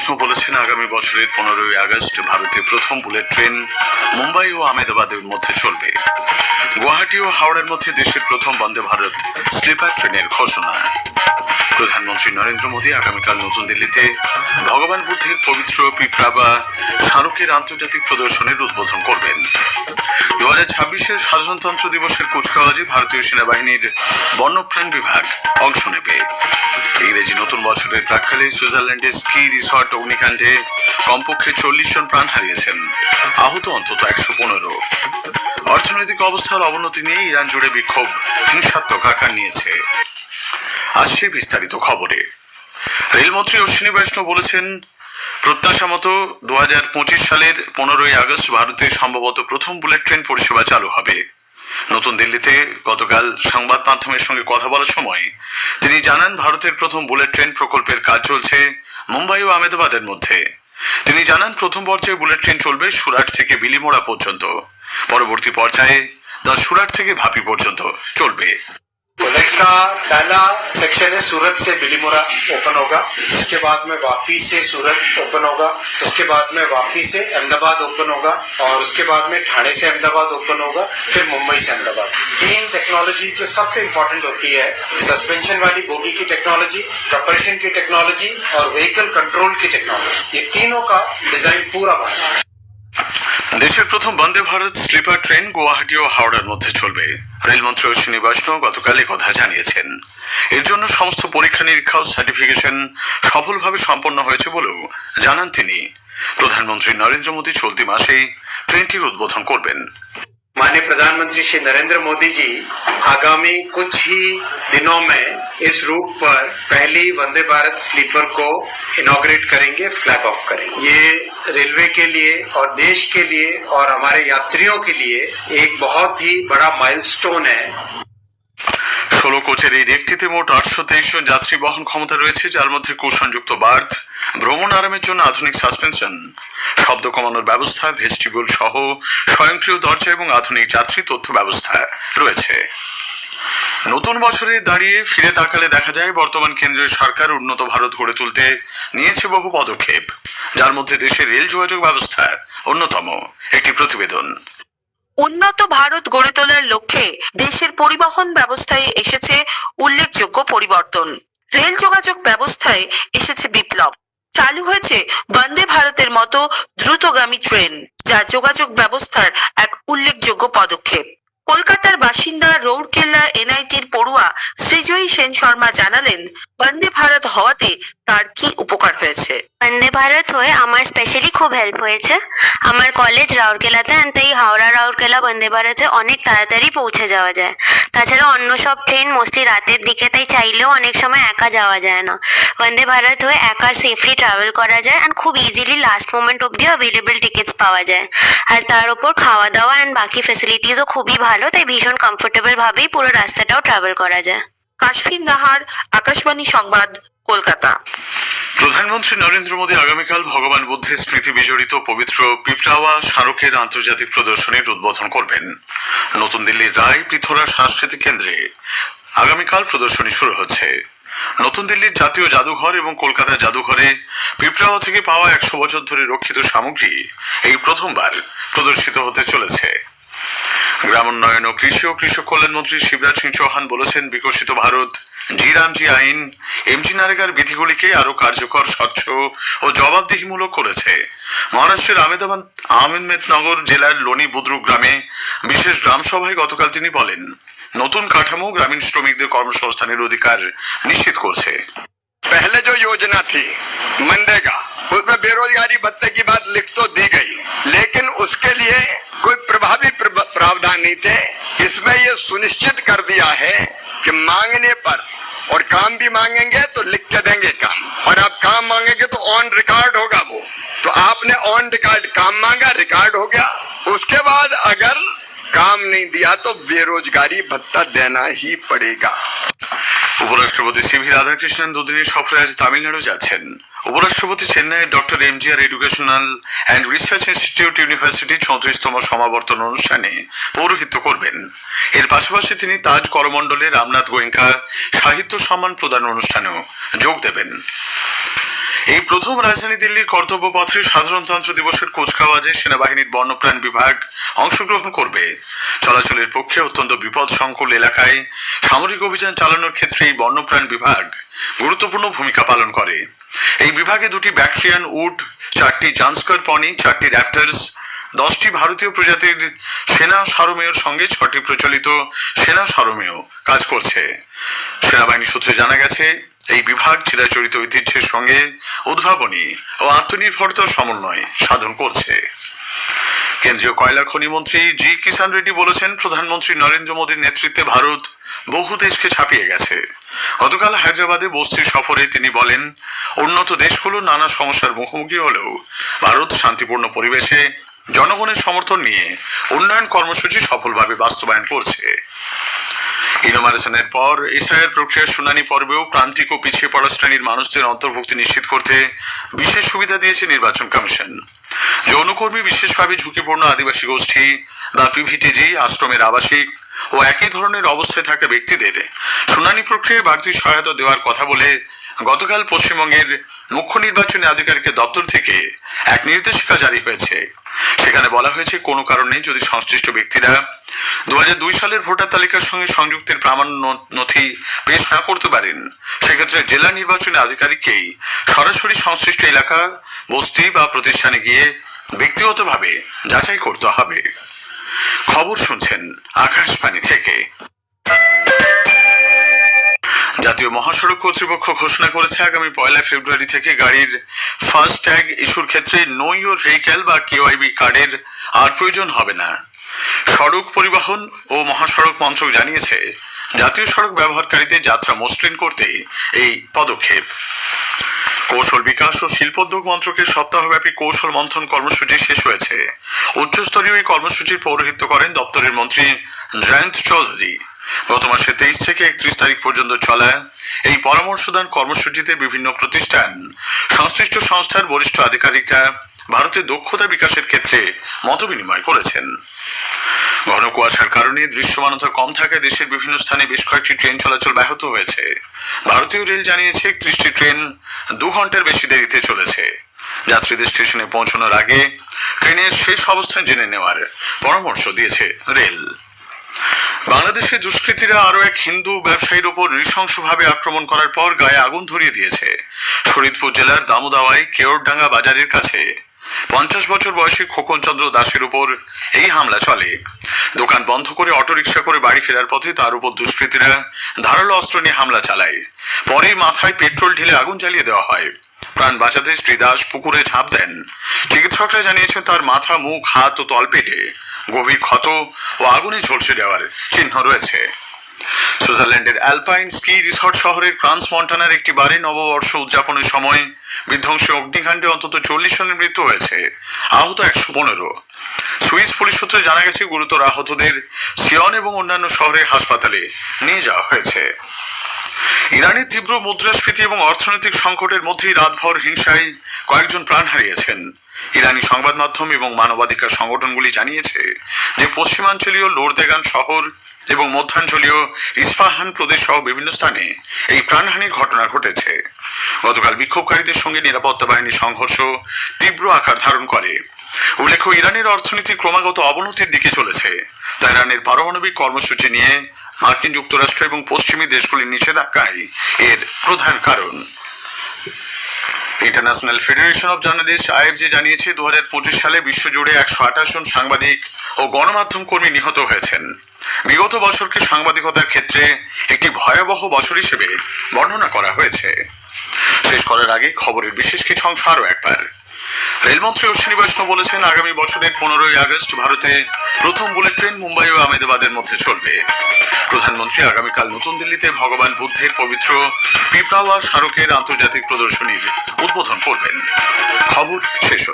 বৈষ্ণব বলেছেন আগামী বছরের 15ই আগস্ট ভারতে প্রথম বুলেট ট্রেন মুম্বাই ও আহমেদাবাদের মধ্যে চলবে। গুয়াহাটি ও হাওড়ার মধ্যে দেশের প্রথম বন্দে ভারত স্লিপার ট্রেনের ঘোষণা। প্রধানমন্ত্রী নরেন্দ্র মোদী আগামীকাল নতুন দিল্লিতে ভগবান বুদ্ধের পবিত্র পিপড়াবা স্মারকের আন্তর্জাতিক প্রদর্শনীর উদ্বোধন করবেন। 2026-এর সাধারণতন্ত্র দিবসের কুচকাওয়াজে ভারতীয় সেনাবাহিনীর বন্যপ্রাণ বিভাগ অংশ নেবে। ইংরেজি নতুন বছরের প্রাক্কালে সুইজারল্যান্ডে স্কি রিসর্ট অগ্নিকাণ্ডে কমপক্ষে 40 জন প্রাণ হারিয়েছেন, আহত অন্তত 115। অর্থনৈতিক অবস্থার অবনতি নিয়ে ইরান জুড়ে বিক্ষোভ হিংসাত্মক আকার নিয়েছে। আসছে বিস্তারিত খবরে। রেলমন্ত্রী অশ্বিনী বৈষ্ণব বলেছেন প্রত্যাশা মতো 2025 সালের 15ই আগস্ট ভারতে সম্ভবত প্রথম বুলেট ট্রেন পরিষেবা চালু হবে। নতুন দিল্লিতে গতকাল সংবাদ মাধ্যমের সঙ্গে কথা বলার সময় তিনি জানান ভারতের প্রথম বুলেট ট্রেন প্রকল্পের কাজ চলছে মুম্বাই ও আহমেদাবাদের মধ্যে। তিনি জানান প্রথম পর্যায়ে বুলেট ট্রেন চলবে সুরাট থেকে বিলিমোড়া পর্যন্ত, পরবর্তী পর্যায়ে তা সুরাট থেকে ভাপি পর্যন্ত চলবে। बुलेट का पहला सेक्शन है सूरत से बिलीमोरा ओपन होगा, उसके बाद में वापी से सूरत ओपन होगा, उसके बाद में वापी से अहमदाबाद ओपन होगा और उसके बाद में ठाणे से अहमदाबाद ओपन होगा, फिर मुंबई से अहमदाबाद। तीन टेक्नोलॉजी जो सबसे इम्पोर्टेंट होती है, सस्पेंशन वाली बोगी की टेक्नोलॉजी, प्रपल्शन की टेक्नोलॉजी और व्हीकल कंट्रोल की टेक्नोलॉजी, ये तीनों का डिजाइन पूरा बना है। দেশের প্রথম বন্দে ভারত স্লিপার ট্রেন গুয়াহাটি ও হাওড়ার মধ্যে চলবে। রেলমন্ত্রী অশ্বিনী বৈষ্ণব গতকাল কথা জানিয়েছেন। এর জন্য সমস্ত পরীক্ষা নিরীক্ষা ও সার্টিফিকেশন সফলভাবে সম্পন্ন হয়েছে বলেও জানান তিনি। প্রধানমন্ত্রী নরেন্দ্র মোদী চলতি মাসেই ট্রেনটির উদ্বোধন করবেন। माननीय प्रधानमंत्री श्री नरेंद्र मोदी जी आगामी कुछ ही दिनों में इस रूट पर पहली वंदे भारत स्लीपर को इनॉग्रेट करेंगे, फ्लैग ऑफ करेंगे। ये रेलवे के लिए और देश के लिए और हमारे यात्रियों के लिए एक बहुत ही बड़ा माइलस्टोन है। 16 কোচের এই রেকটিতে মোট 823 জন যাত্রী বহন ক্ষমতা রয়েছে, যার মধ্যে কুশনযুক্ত বার্থ, ভ্রমণ আরামের জন্য আধুনিক সাসপেনশন, শব্দ কমানোর ব্যবস্থা, ভেস্টিবিউল সহ স্বয়ংক্রিয় দরজা এবং আধুনিক যাত্রী তথ্য ব্যবস্থা রয়েছে। নতুন বছরে দাঁড়িয়ে ফিরে তাকালে দেখা যায় বর্তমান কেন্দ্রীয় সরকার উন্নত ভারত গড়ে তুলতে নিয়েছে বহু পদক্ষেপ, যার মধ্যে দেশের রেল যোগাযোগ ব্যবস্থা অন্যতম। একটি প্রতিবেদন। উন্নত ভারত গড়ে তোলার লক্ষ্যে দেশের পরিবহন ব্যবস্থায় এসেছে উল্লেখযোগ্য পরিবর্তন। রেল যোগাযোগ ব্যবস্থায় এসেছে বিপ্লব। চালু হয়েছে বন্দে ভারতের মতো দ্রুতগামী ট্রেন, যা যোগাযোগ ব্যবস্থার এক উল্লেখযোগ্য পদক্ষেপ। কলকাতার বাসিন্দা রৌরকেল্লা এনআইটির পড়ুয়া শ্রীজয়ী সেন শর্মা জানালেন বন্দে ভারত হওয়াতে তার কি উপকার হয়েছে। বন্দে ভারত হয়ে আমার স্পেশালি খুব হেল্প হয়েছে। আমার কলেজ রাউরকেলাতে, তাই হাওড়া রাউরকেলা বন্দে ভারতে অনেক তাড়াতাড়ি পৌঁছে যাওয়া যায়। তাছাড়া অন্য সব ট্রেন মোস্টলি রাতের দিকে, তাই চাইলেও অনেক সময় একা যাওয়া যায় না। বন্দে ভারত হয়ে একা সেফলি ট্রাভেল করা যায় অ্যান্ড খুব ইজিলি লাস্ট মোমেন্ট অব্দি অ্যাভেলেবল টিকিটস পাওয়া যায়। আর তার উপর খাওয়া দাওয়া অ্যান্ড বাকি ফেসিলিটিসও খুবই ভালো, তাই ভীষণ কমফোর্টেবল ভাবেই পুরো রাস্তাটাও ট্রাভেল করা যায়। কাশ্মীর নাহার, আকাশবাণী সংবাদ, কলকাতা। প্রধানমন্ত্রী নরেন্দ্র মোদী আগামীকাল ভগবান বুদ্ধের স্মৃতি বিজড়িত পবিত্র পিপড়াওয়া স্মারকের আন্তর্জাতিক প্রদর্শনীর উদ্বোধন করবেন। নতুন দিল্লির রায় পৃথরা সাংস্কৃতিক কেন্দ্রে আগামীকাল প্রদর্শনী শুরু হচ্ছে। নতুন দিল্লির জাতীয় জাদুঘর এবং কলকাতা জাদুঘরে পিপড়াওয়া থেকে পাওয়া 100 বছর ধরে রক্ষিত সামগ্রী এই প্রথমবার প্রদর্শিত হতে চলেছে। গ্রামোন্নয়ন ও কৃষক কল্যাণ মন্ত্রী শিবরাজ সিং চৌহান বলেছেন বিকশিত ভারত জি রামজি আইন এমজি নারেগার বিধিগুলিকে আরো কার্যকর, স্বচ্ছ ও জবাবদিহিমূলক করেছে। মহারাষ্ট্রের আহমেদনগর জেলার লোনি বুদ্রুক গ্রামে বিশেষ গ্রাম সভায় গতকাল তিনি বলেন নতুন কাঠামো গ্রামীণ শ্রমিকদের কর্মসংস্থানের অধিকার নিশ্চিত করছে। पहले जो योजना थी मनरेगा, उसमें बेरोजगारी भत्ते की बात लिख तो दी गई, लेकिन उसके लिए कोई प्रभावी प्रावधान नहीं थे। इसमें ये सुनिश्चित कर दिया है कि मांगने पर, और काम भी मांगेंगे तो लिख के देंगे काम, और आप काम मांगेंगे तो ऑन रिकॉर्ड होगा वो। तो आपने ऑन रिकॉर्ड काम मांगा, रिकॉर्ड हो गया, उसके बाद अगर काम नहीं दिया तो बेरोजगारी भत्ता देना ही पड़ेगा। উপরাষ্ট্রপতি সিভি রাধাকৃষ্ণন দুদিনের সফরে আজ তামিলনাড়ু যাচ্ছেন। উপরাষ্ট্রপতি চেন্নাইয়ের doctor MGR educational and research institute ইউনিভার্সিটির 34তম সমাবর্তন অনুষ্ঠানে পৌরোহিত্য করবেন। এর পাশাপাশি তিনি তাজ করমণ্ডলে রামনাথ গোয়েঙ্কা সাহিত্য সম্মান প্রদান অনুষ্ঠানেও যোগ দেবেন। এই প্রথম রাজধানী দিল্লির কর্তব্য পথে সাধারণতন্ত্র দিবসের কুচকাওয়াজে সেনাবাহিনীর বন্যপ্রাণ বিভাগ অংশগ্রহণ করবে। চলাচলের পক্ষে অত্যন্ত বিপদ সংকুল এলাকায় সামরিক অভিযান চালানোর ক্ষেত্রে এই বন্যপ্রাণ বিভাগ গুরুত্বপূর্ণ ভূমিকা পালন করে। এই বিভাগে 2টি ব্যাকট্রিয়ান উট, 4টি জান্সকার পনি, 4টি র্যাপ্টার্স, 10টি ভারতীয় প্রজাতির সেনা সারমেয়র সঙ্গে 6টি প্রচলিত সেনা সারমেয় কাজ করছে। সেনাবাহিনী সূত্রে জানা গেছে, এই বিভাগ চিরাচরিত ঐতিহ্যের সঙ্গে উদ্ভাবনী ও আত্মনির্ভরতার সমন্বয় সাধন করছে। কেন্দ্রীয় কয়লা খনি মন্ত্রী জি কিষাণ রেড্ডি বলেছেন, প্রধানমন্ত্রী নরেন্দ্র মোদীর নেতৃত্বে ভারত বহু দেশকে ছাপিয়ে গেছে। গতকাল হায়দ্রাবাদে বস্তি সফরে তিনি বলেন, উন্নত দেশগুলো নানা সমস্যার মুখোমুখি হলেও ভারত শান্তিপূর্ণ পরিবেশে জনগণের সমর্থন নিয়ে উন্নয়ন কর্মসূচি সফলভাবে বাস্তবায়ন করছে। ইনোমারেশনের পর এসআইআর প্রক্রিয়ার শুনানি পর্বেও প্রান্তিক ও পিছিয়ে পড়া শ্রেণীর মানুষদের অন্তর্ভুক্তি নিশ্চিত করতে বিশেষ সুবিধা দিয়েছে নির্বাচন কমিশন। যৌনকর্মী, বিশেষভাবে ঝুঁকিপূর্ণ আদিবাসী গোষ্ঠী বা পিভিটিজি, আশ্রমের আবাসিক ও একই ধরনের অবস্থায় থাকা ব্যক্তিদের শুনানি প্রক্রিয়ায় বাড়তি সহায়তা দেওয়ার কথা বলে গতকাল পশ্চিমবঙ্গের মুখ্য নির্বাচনী আধিকারিকের দপ্তর থেকে এক নির্দেশিকা জারি হয়েছে। সেখানে বলা হয়েছে, কোনো কারণে যদি সংশ্লিষ্ট ব্যক্তিরা 2002 সালের ভোটার তালিকার সঙ্গে সংযুক্তের প্রামাণ্য নথি পেশ না করতে পারেন, সেক্ষেত্রে জেলা নির্বাচনী আধিকারিককেই সরাসরি সংশ্লিষ্ট এলাকা, বস্তি বা প্রতিষ্ঠানে গিয়ে ব্যক্তিগতভাবে যাচাই করতে হবে। খবর শুনছেন আকাশবাণী থেকে। জাতীয় মহাসড়ক কর্তৃপক্ষ ঘোষণা করেছে, আগামী 1 ফেব্রুয়ারি থেকে গাড়ির ফাস্ট ট্যাগ ইস্যুর ক্ষেত্রে নো ইউর ভেহিক্যাল বা কেওয়াইবি কার্ডের আর প্রয়োজন হবে না। সড়ক পরিবহন ও মহাসড়ক মন্ত্রক জানিয়েছে, জাতীয় সড়ক ব্যবহারকারীদের যাত্রা মসৃণ করতে এই পদক্ষেপ। কৌশল বিকাশ ও শিল্পোদ্যোগ মন্ত্রকের সপ্তাহব্যাপী কৌশল মন্থন কর্মসূচি শেষ হয়েছে। উচ্চস্তরীয় এই কর্মসূচির পৌরোহিত্য করেন দপ্তরের মন্ত্রী জয়ন্ত চৌধুরী। গত মাসের 23 থেকে 31 তারিখ পর্যন্ত চলা এই পরামর্শদান কর্মসূচিতে বিভিন্ন প্রতিষ্ঠান, সংশ্লিষ্ট সংস্থার বরিষ্ঠ আধিকারিকরা ভারতের দক্ষতা বিকাশের ক্ষেত্রে মতবিনিময় করেছেন। ঘন কুয়াশার কারণে দৃশ্যমানতা কম থাকায় দেশের বিভিন্ন স্থানে বেশ কয়েকটি ট্রেন চলাচল ব্যাহত হয়েছে। ভারতীয় রেল জানিয়েছে, 31টি ট্রেন 2 ঘন্টার বেশি দেরিতে চলেছে। যাত্রীদের স্টেশনে পৌঁছানোর আগে ট্রেনের শেষ অবস্থান জেনে নেওয়ার পরামর্শ দিয়েছে রেল। বাংলাদেশে দুষ্কৃতীরা আরো এক হিন্দু ব্যবসায়ীর ওপর নৃশংসভাবে আক্রমণ করার পর গায়ে আগুন ধরিয়ে দিয়েছে। ফরিদপুর জেলার দামোদাওয়ায় কেওড়ডাঙ্গা বাজারের কাছে 50 বছর বয়সী খোকন চন্দ্র দাসের উপর এই হামলা চলে। দোকান বন্ধ করে অটোরিকশা করে বাড়ি ফেরার পথে তার উপর দুষ্কৃতীরা ধারালো অস্ত্র নিয়ে হামলা চালায়। পরে মাথায় পেট্রোল ঢেলে আগুন জ্বালিয়ে দেওয়া হয়। প্রাণ বাঁচাতে শ্রী দাস পুকুরে ঝাঁপ দেন। চিকিৎসকরা জানিয়েছেন, তার মাথা, মুখ, হাত ও তলপেটে গভীর ক্ষত ও আগুনে ঝলসে দেওয়ার চিহ্ন রয়েছে। সুইজারল্যান্ডের অ্যালপাইন স্কি রিসর্ট শহরের ক্রান্স মন্টানার একটি বারে নববর্ষ উদযাপনের সময় বিধ্বংসী অগ্নিকাণ্ডে অন্তত 40 জনের মৃত্যু হয়েছে, আহত 115। সুইস পুলিশ সূত্রে জানা গেছে, গুরুতর আহতদের সিয়ন এবং অন্যান্য শহরের হাসপাতালে নিয়ে যাওয়া হয়েছে। ইরানের তীব্র মুদ্রাস্ফীতি এবং অর্থনৈতিক সংকটের মধ্যেই রাতভর হিংসায় কয়েকজন প্রাণ হারিয়েছেন। ইরানি সংবাদ মাধ্যম এবং মানবাধিকার সংগঠনগুলি জানিয়েছে যে পশ্চিমাঞ্চলীয় লোরদেগান শহর এবং মধ্যাঞ্চলীয় ইস্পাহান প্রদেশ সহ বিভিন্ন স্থানে এই প্রাণহানির ঘটনা ঘটেছে। গতকাল বিক্ষোভকারীদের সঙ্গে নিরাপত্তা বাহিনীর সংঘর্ষ তীব্র আকার ধারণ করে। উল্লেখ্য, ইরানের অর্থনীতি ক্রমাগত অবনতির দিকে চলেছে। তেহরানের পারমাণবিক কর্মসূচি নিয়ে মার্কিন যুক্তরাষ্ট্র এবং পশ্চিমী দেশগুলির নিষেধাজ্ঞাই এর প্রধান কারণ। ইন্টারন্যাশনাল ফেডারেশন অব জার্নালিস্ট আইএফজে জানিয়েছে, 2025 সালে বিশ্বজুড়ে 128 জন সাংবাদিক ও গণমাধ্যম কর্মী নিহত হয়েছেন। বিগত বছরকে সাংবাদিকতার ক্ষেত্রে একটি ভয়াবহ বছর হিসেবে বর্ণনা করা হয়েছে। শেষ করার আগে খবরের বিশেষ কিছু অংশ আরও একবার। রেলমন্ত্রী অশ্বিনী বৈষ্ণব বলেছেন, আগামী বছরের 15ই আগস্ট ভারতে প্রথম বুলেট ট্রেন মুম্বাই ও আহমেদাবাদের মধ্যে চলবে। প্রধানমন্ত্রী আগামীকাল নতুন দিল্লিতে ভগবান বুদ্ধের পবিত্র পিপাওয়া স্মারকের আন্তর্জাতিক প্রদর্শনীর উদ্বোধন করবেন। খবর শেষ হল।